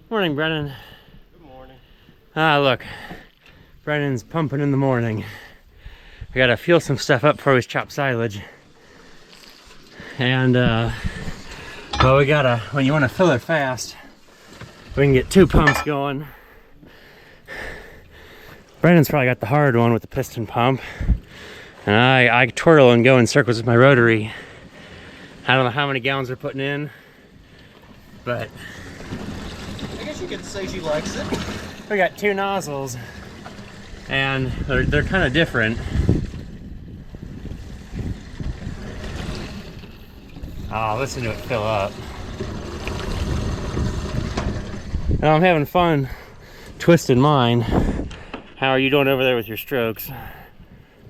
Morning, Brennan. Good morning. Ah, look. Brennan's pumping in the morning. I gotta fuel some stuff up before we chop silage. And, well, we gotta, when you wanna fill it fast, we can get 2 pumps going. Brennan's probably got the hard one with the piston pump. And I twirl and go in circles with my rotary. I don't know how many gallons we're putting in, but I guess you could say she likes it. we got 2 nozzles, and they're kind of different. Oh, listen to it fill up. Well, I'm having fun twisting mine. How are you doing over there with your strokes?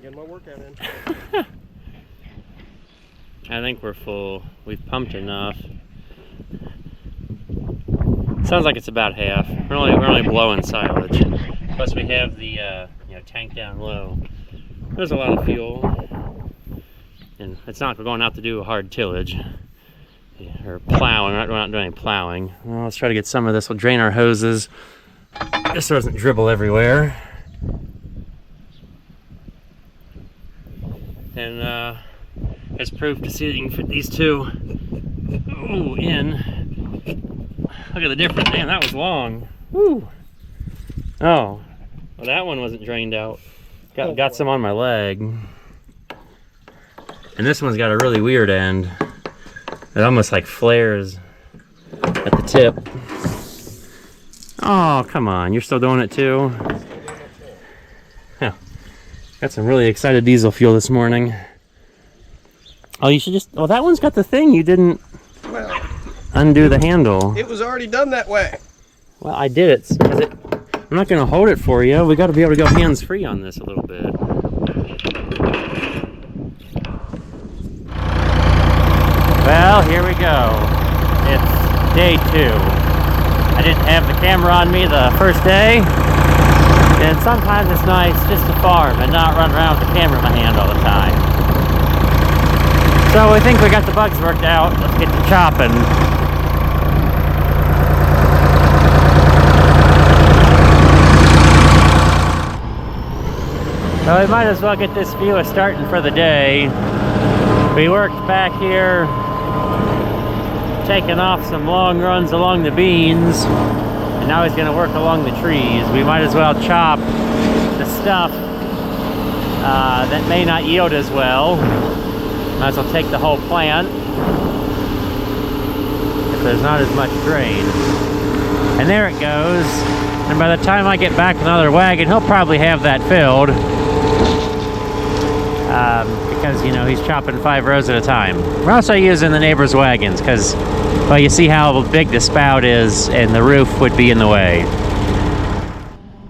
Getting my workout in. I think we're full. We've pumped enough. Sounds like it's about half. We're only blowing silage. Plus we have the tank down low. There's a lot of fuel, and it's not going out to do a hard tillage or plowing. We're not doing any plowing. Well, let's try to get some of this. We'll drain our hoses just so it doesn't dribble everywhere. And as proof to see that you can fit these 2 in. Look at the difference. Man, that was long. Woo. Oh, well, that one wasn't drained out. Got some on my leg. And this one's got a really weird end. It almost like flares at the tip. Oh, come on. You're still doing it too? Yeah. Got some really excited diesel fuel this morning. Oh, you should just... Oh, that one's got the thing. You didn't undo the handle. It was already done that way. Well, I did it. I'm not going to hold it for you. We got to be able to go hands-free on this a little bit. Well, here we go. It's day 2. I didn't have the camera on me the first day. And sometimes it's nice just to farm and not run around with the camera in my hand all the time. So I think we got the bugs worked out. Let's get to chopping. Well, we might as well get this view starting for the day. We worked back here, taking off some long runs along the beans, and now he's going to work along the trees. We might as well chop the stuff that may not yield as well. Might as well take the whole plant if there's not as much grain. And there it goes. And by the time I get back with another wagon, he'll probably have that filled. Because, he's chopping 5 rows at a time. We're also using the neighbor's wagons because, well, you see how big the spout is and the roof would be in the way.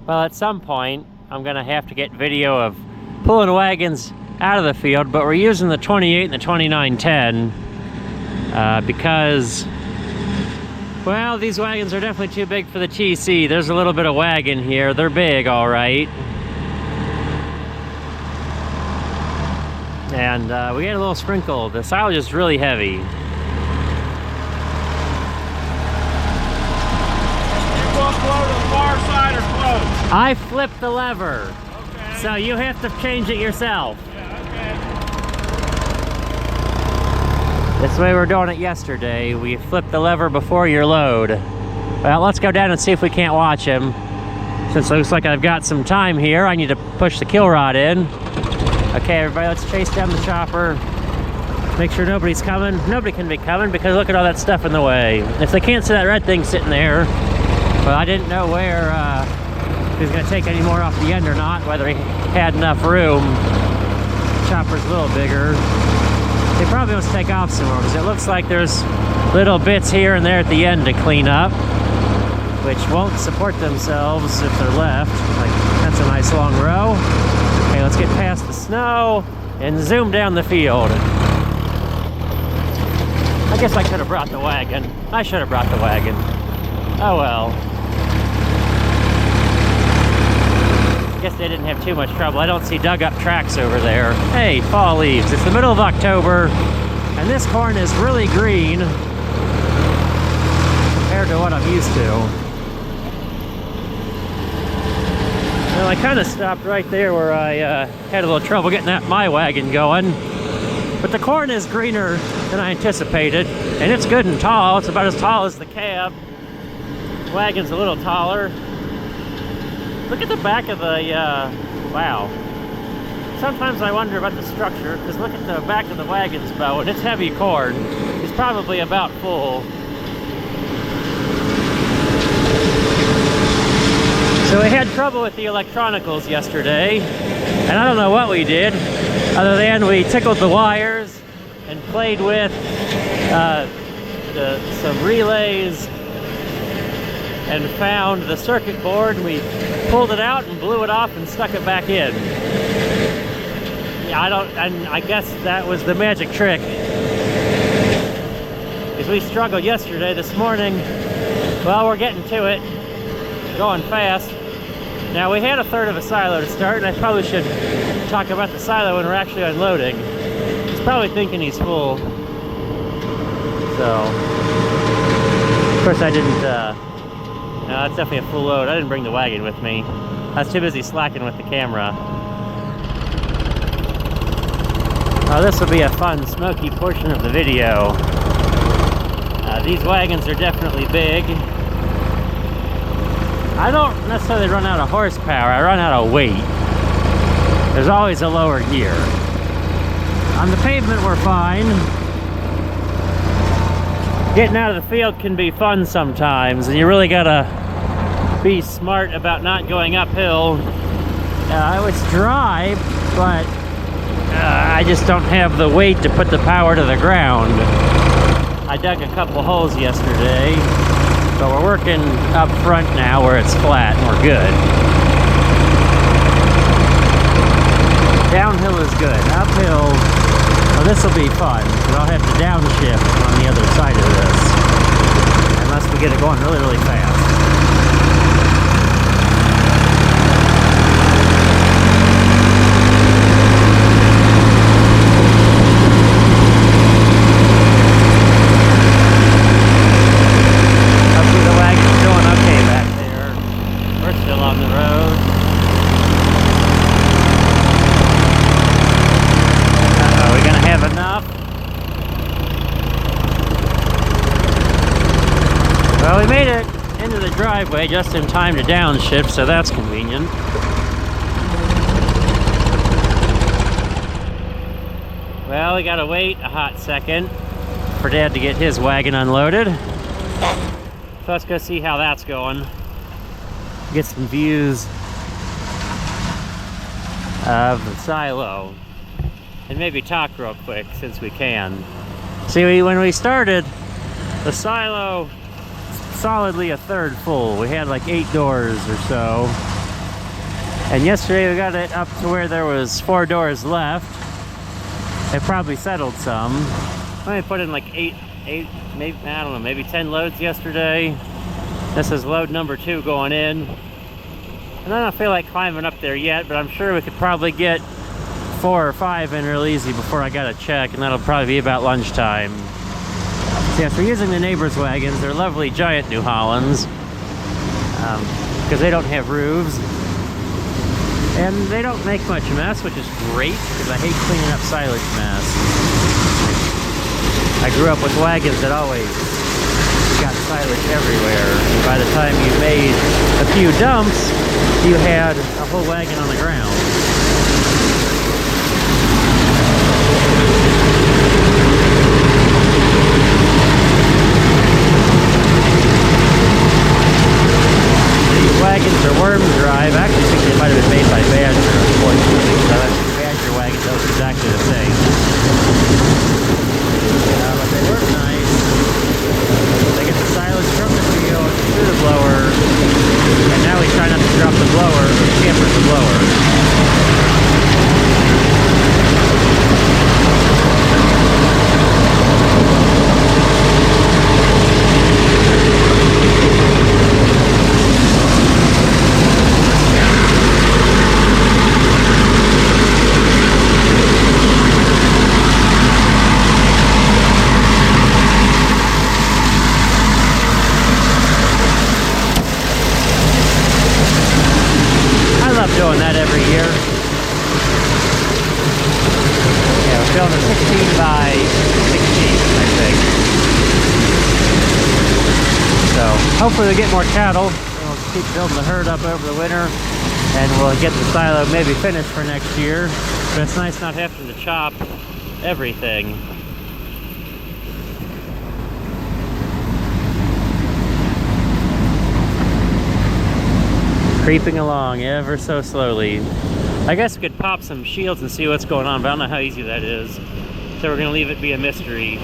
Well, at some point, I'm going to have to get video of pulling wagons out of the field, but we're using the 28 and the 2910 because, well, these wagons are definitely too big for the TC. There's a little bit of wagon here. They're big, all right. And we get a little sprinkle. The silage is really heavy. You won't blow to the far side or close? I flipped the lever. Okay. So you have to change it yourself. Yeah, okay. That's the way we were doing it yesterday. We flipped the lever before your load. Well, let's go down and see if we can't watch him. Since it looks like I've got some time here, I need to push the kill rod in. Okay, everybody, let's chase down the chopper. Make sure nobody's coming. Nobody can be coming because look at all that stuff in the way. If they can't see that red thing sitting there, well, I didn't know where he was going to take any more off the end or not, whether he had enough room. The chopper's a little bigger. He probably wants to take off some more because it looks like there's little bits here and there at the end to clean up, which won't support themselves if they're left. Like, that's a nice long row. Okay, let's get past the snow and zoom down the field. I guess I could have brought the wagon. I should have brought the wagon. Oh well. I guess they didn't have too much trouble. I don't see dug up tracks over there. Hey, fall leaves. It's the middle of October, and this corn is really green compared to what I'm used to. Well, I kind of stopped right there where I had a little trouble getting my wagon going. But the corn is greener than I anticipated, and it's good and tall. It's about as tall as the cab. The wagon's a little taller. Look at the back of the, wow. Sometimes I wonder about the structure, because look at the back of the wagon's bow, and it's heavy corn. It's probably about full. So we had trouble with the electronicals yesterday, and I don't know what we did, other than we tickled the wires and played with some relays and found the circuit board, and we pulled it out and blew it off and stuck it back in. Yeah, I guess that was the magic trick. Because we struggled yesterday. This morning, well, we're getting to it, going fast. Now, we had a third of a silo to start, and I probably should talk about the silo when we're actually unloading. He's probably thinking he's full. So, of course I didn't, no, that's definitely a full load. I didn't bring the wagon with me. I was too busy slacking with the camera. Oh, this will be a fun, smoky portion of the video. These wagons are definitely big. I don't necessarily run out of horsepower, I run out of weight. There's always a lower gear. On the pavement, we're fine. Getting out of the field can be fun sometimes, and you really gotta be smart about not going uphill. It's dry, but I just don't have the weight to put the power to the ground. I dug a couple holes yesterday, but we're working up front now where it's flat and we're good. Downhill is good. Uphill, well, this will be fun, but I'll have to downshift on the other side of this, unless we get it going really, really fast. Well, we made it into the driveway just in time to downshift, so that's convenient. Well, we gotta wait a hot second for Dad to get his wagon unloaded. So let's go see how that's going. Get some views of the silo. And maybe talk real quick, since we can. See, when we started, the silo solidly a third full. We had like 8 doors or so. And yesterday we got it up to where there was 4 doors left. It probably settled some. I put in like 8, maybe, I don't know, maybe 10 loads yesterday. This is load number 2 going in. And I don't feel like climbing up there yet, but I'm sure we could probably get 4 or 5 in real easy before I gotta check, and that'll probably be about lunchtime. So yes, we're using the neighbors' wagons. They're lovely giant New Hollands, because they don't have roofs. And they don't make much mess, which is great, because I hate cleaning up silage mess. I grew up with wagons that always got silage everywhere. And by the time you made a few dumps, you had a whole wagon on the ground. These wagons are worm drive. I actually think they might have been made by Badger, unfortunately. So that Badger wagon does exactly the same. But they work nice. They get the silage from the field to the blower, and now we try not to drop the blower or camper the blower. every year. Yeah, we're building a 16 by 16, I think. So hopefully we get more cattle. And we'll keep building the herd up over the winter, and we'll get the silo maybe finished for next year. But it's nice not having to chop everything. Creeping along ever so slowly. I guess we could pop some shields and see what's going on, but I don't know how easy that is. So we're gonna leave it be a mystery.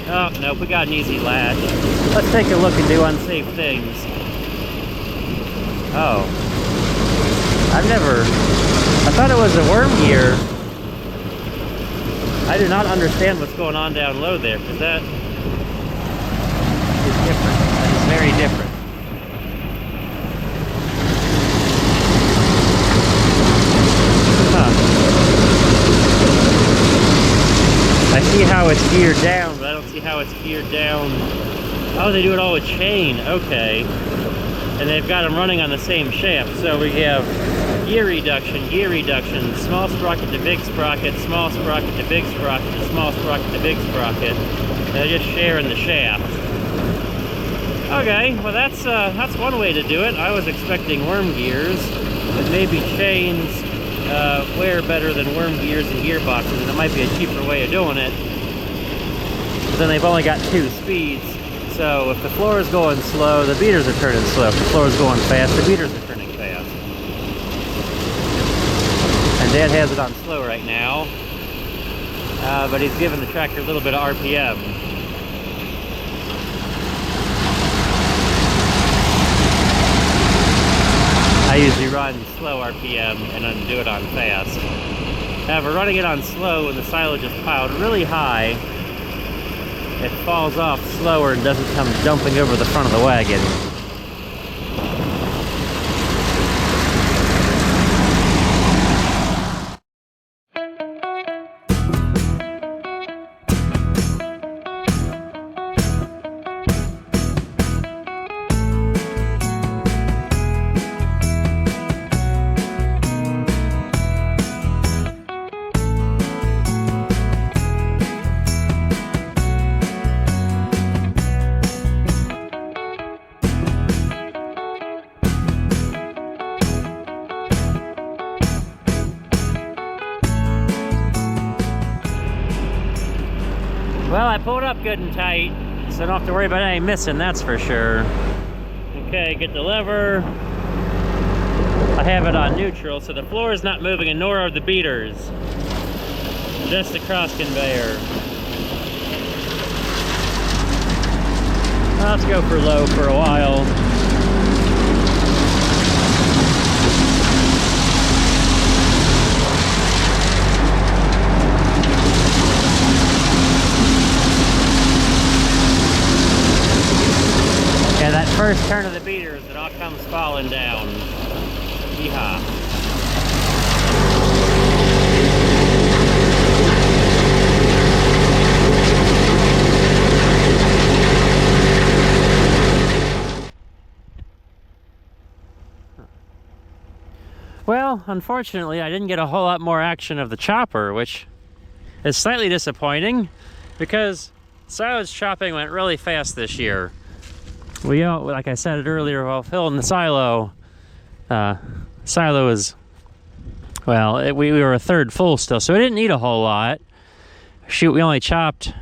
Oh, nope, we got an easy latch. Let's take a look and do unsafe things. Oh. I thought it was a worm gear. I do not understand what's going on down low there, because that is different. That is very different. I see how it's geared down, but I don't see how it's geared down. Oh, they do it all with chain. Okay. And they've got them running on the same shaft. So we have gear reduction, small sprocket to big sprocket, small sprocket to big sprocket, to small sprocket to big sprocket. They're just sharing the shaft. Okay, well that's one way to do it. I was expecting worm gears, but maybe chains wear better than worm gears and gearboxes, and it might be a cheaper way of doing it. But then they've only got 2 speeds, so if the floor is going slow, the beaters are turning slow. If the floor is going fast, the beaters are turning fast. And Dad has it on slow right now, but he's giving the tractor a little bit of RPM. I usually run slow RPM and then do it on fast. However, running it on slow when the silage is piled really high, it falls off slower and doesn't come dumping over the front of the wagon. Well, I pulled up good and tight, so I don't have to worry about any missing, that's for sure. Okay, get the lever. I have it on neutral, so the floor is not moving, and nor are the beaters. Just the cross conveyor. Let's go for low for a while. Yeah, that first turn of the beaters, it all comes falling down. Yeehaw. Well, unfortunately, I didn't get a whole lot more action of the chopper, which is slightly disappointing because silage chopping went really fast this year. We, like I said earlier, while filling the silo, is, well, we were a third full still, so we didn't need a whole lot. Shoot, we only chopped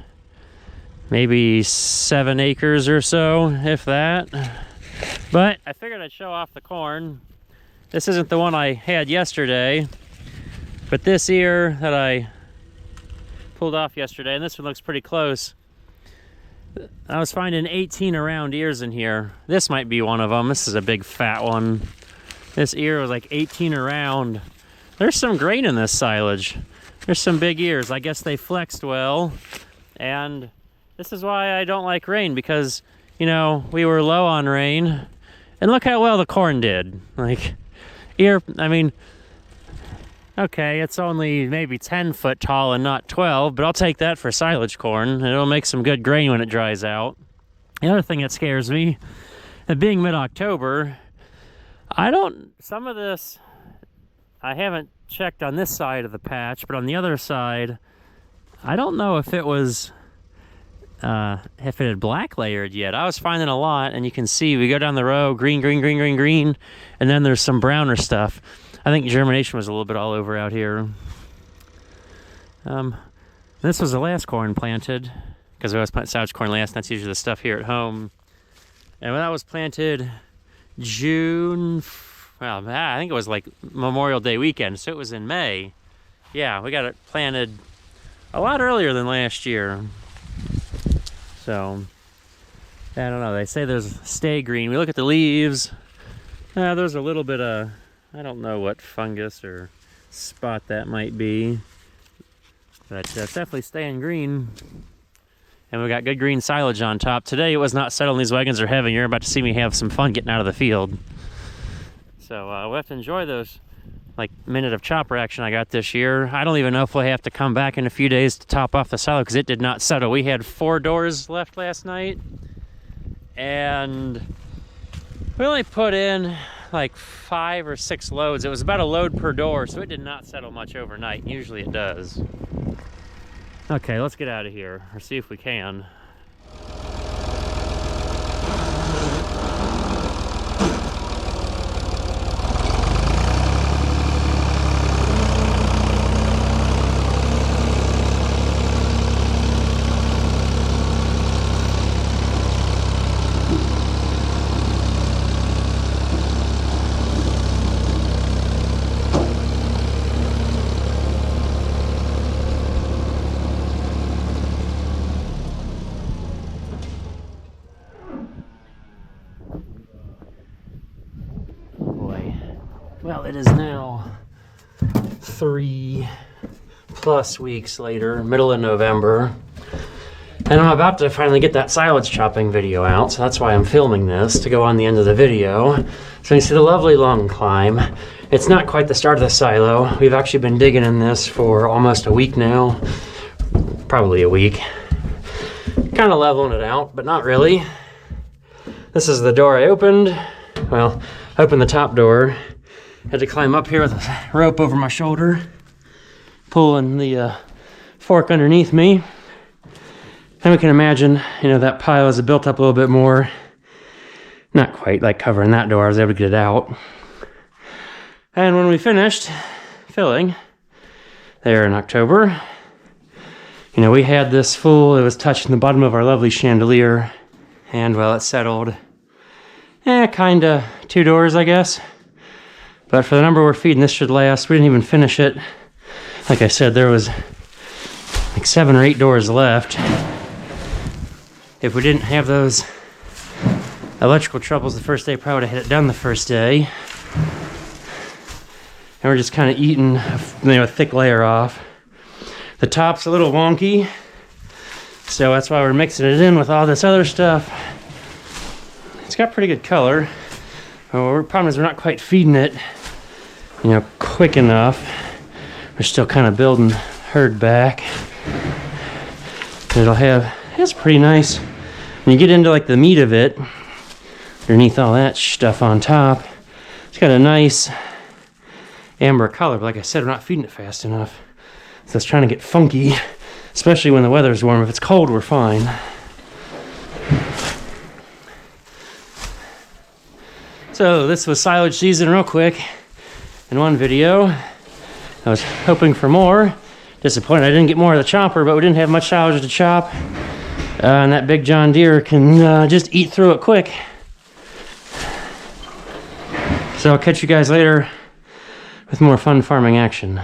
maybe 7 acres or so, if that. But I figured I'd show off the corn. This isn't the one I had yesterday, but this ear that I pulled off yesterday, and this one looks pretty close. I was finding 18 around ears in here. This might be one of them. This is a big fat one. This ear was like 18 around. There's some grain in this silage. There's some big ears. I guess they flexed well. And this is why I don't like rain, because, you know, we were low on rain. And look how well the corn did. Like, ear, I mean, okay, it's only maybe 10 foot tall and not 12, but I'll take that for silage corn. It'll make some good grain when it dries out. The other thing that scares me, it being mid-October, some of this I haven't checked on this side of the patch, but on the other side, I don't know if it was, if it had black layered yet. I was finding a lot, and you can see we go down the row, green, green, green, green, green, and then there's some browner stuff. I think germination was a little bit all over out here. This was the last corn planted, because we always plant silage corn last, and that's usually the stuff here at home. And when that was planted June, well, I think it was like Memorial Day weekend, so it was in May. Yeah, we got it planted a lot earlier than last year. So, I don't know, they say there's stay green. We look at the leaves, there's a little bit of, I don't know what fungus or spot that might be, but it's definitely staying green. And we got good green silage on top. Today it was not settled. These wagons are heavy. You're about to see me have some fun getting out of the field. So we'll have to enjoy those like minute of chopper action I got this year. I don't even know if we'll have to come back in a few days to top off the silo because it did not settle. We had 4 doors left last night, and we only put in like 5 or 6 loads. It was about a load per door, so it did not settle much overnight. Usually it does. Okay, let's get out of here, or see if we can. Well, it is now 3+ weeks later, middle of November, and I'm about to finally get that silage chopping video out, so that's why I'm filming this, to go on the end of the video. So you see the lovely long climb. It's not quite the start of the silo. We've actually been digging in this for almost a week now, probably a week. Kind of leveling it out, but not really. This is the door I opened. Well, opened the top door. Had to climb up here with a rope over my shoulder, pulling the fork underneath me. And we can imagine, you know, that pile is built up a little bit more. Not quite like covering that door. I was able to get it out. And when we finished filling there in October, you know, we had this full. It was touching the bottom of our lovely chandelier. And, well, it settled. Kind of 2 doors, I guess. But for the number we're feeding, this should last. We didn't even finish it. Like I said, there was like 7 or 8 doors left. If we didn't have those electrical troubles the first day, probably would have had it done the first day. And we're just kind of eating, you know, a thick layer off. The top's a little wonky, so that's why we're mixing it in with all this other stuff. It's got pretty good color. The problem is we're not quite feeding it, you know, quick enough. We're still kind of building herd back. It's pretty nice. When you get into like the meat of it, underneath all that stuff on top, it's got a nice amber color. But like I said, we're not feeding it fast enough. So it's trying to get funky, especially when the weather's warm. If it's cold, we're fine. So this was silage season real quick in one video. I was hoping for more. Disappointed I didn't get more of the chopper, but we didn't have much silage to chop. And that big John Deere can just eat through it quick. So I'll catch you guys later with more fun farming action.